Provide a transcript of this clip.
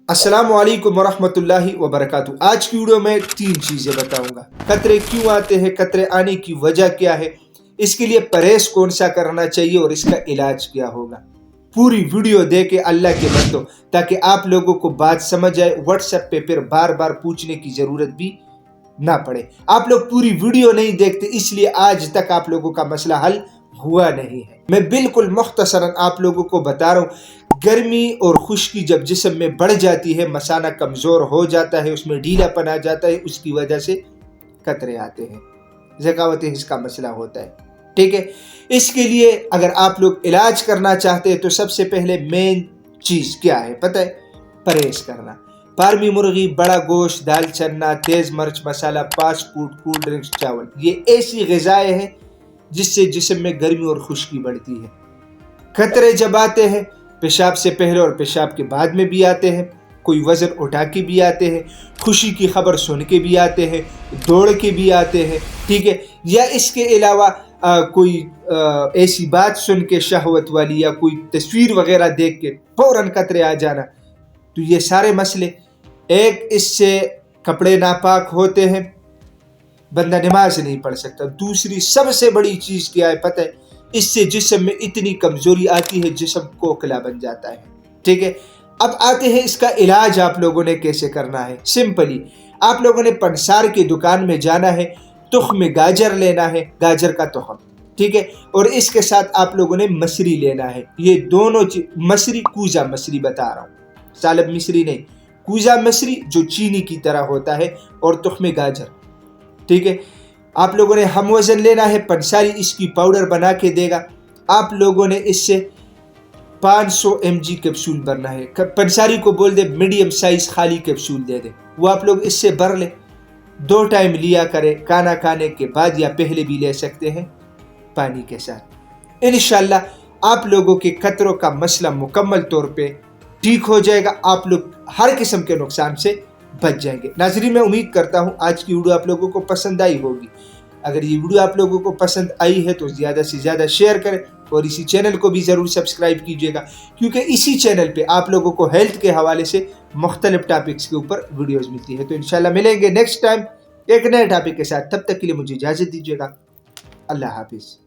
अस्सलाम वालेकुम वरहमतुल्लाहि वबरकातुहू। आज की वीडियो में 3 चीज़ें बताऊंगा। कतरे क्यों आते हैं, कतरे आने की वजह क्या है, इसके लिए परहेज कौन सा करना चाहिए और इसका इलाज क्या होगा। पूरी वीडियो देखे अल्लाह के बंदो, ताकि आप लोगों को बात समझ आए, व्हाट्सएप पे फिर बार बार पूछने की ज़रूरत भी ना पड़े। आप लोग पूरी वीडियो नहीं देखते, इसलिए आज तक आप लोगों का मसला हल हुआ नहीं है। मैं बिल्कुल मुख्तसरन आप लोगों को बता रहा हूँ। गर्मी और खुश्की जब जिस्म में बढ़ जाती है, मसाना कमज़ोर हो जाता है, उसमें ढीलापन आ जाता है, उसकी वजह से कतरे आते हैं, ज़कावत इसका मसला होता है। ठीक है, इसके लिए अगर आप लोग इलाज करना चाहते हैं तो सबसे पहले मेन चीज़ क्या है पता है? परहेज करना। फार्मी मुर्गी, बड़ा गोश्त, दाल चन्ना, तेज़ मिर्च मसाला, फास्ट फूड, कोल्ड ड्रिंक्स, चावल, ये ऐसी ग़िज़ाएँ हैं जिससे जिस्म में गर्मी और खुश्की बढ़ती है। खतरे जब आते हैं, पेशाब से पहले और पेशाब के बाद में भी आते हैं, कोई वज़न उठा के भी आते हैं, खुशी की खबर सुन के भी आते हैं, दौड़ के भी आते हैं, ठीक है, या इसके अलावा कोई ऐसी बात सुन के शहवत वाली या कोई तस्वीर वगैरह देख के फ़ौरन कतरे आ जाना। तो ये सारे मसले, एक इससे कपड़े नापाक होते हैं, बंदा नमाज नहीं पढ़ सकता। दूसरी सबसे बड़ी चीज़ क्या है पता है? इससे जिस्म में इतनी कमज़ोरी आती है, जिस्म खोखला बन जाता है। ठीक है, अब आते हैं इसका इलाज आप लोगों ने कैसे करना है। सिंपली आप लोगों ने पंसार की दुकान में जाना है, तुख्म गाजर लेना है, गाजर का तुख्म, ठीक है, और इसके साथ आप लोगों ने मसरी लेना है। ये दोनों चीज, मसरी कूजा मसरी बता रहा हूँ, सालब मिसरी नहीं, कूजा मसरी जो चीनी की तरह होता है, और तुख्म गाजर, ठीक है। आप लोगों ने हम वज़न लेना है, पंसारी इसकी पाउडर बना के देगा। आप लोगों ने इससे 500 mg कैप्सूल भरना है। पंसारी को बोल दे मीडियम साइज खाली कैप्सूल दे दे, वो आप लोग इससे भर ले। 2 टाइम लिया करें, खाना खाने के बाद या पहले भी ले सकते हैं पानी के साथ। इंशाअल्लाह आप लोगों के कतरों का मसला मुकम्मल तौर पे ठीक हो जाएगा। आप लोग हर किस्म के नुकसान से बच जाएंगे। नाज़रीन, मैं उम्मीद करता हूँ आज की वीडियो आप लोगों को पसंद आई होगी। अगर ये वीडियो आप लोगों को पसंद आई है तो ज़्यादा से ज़्यादा शेयर करें और इसी चैनल को भी ज़रूर सब्सक्राइब कीजिएगा, क्योंकि इसी चैनल पे आप लोगों को हेल्थ के हवाले से मुख्तलिफ टॉपिक्स के ऊपर वीडियोज़ मिलती है। तो इंशाल्लाह मिलेंगे नेक्स्ट टाइम एक नए टॉपिक के साथ। तब तक के लिए मुझे इजाज़त दीजिएगा। अल्लाह हाफिज़।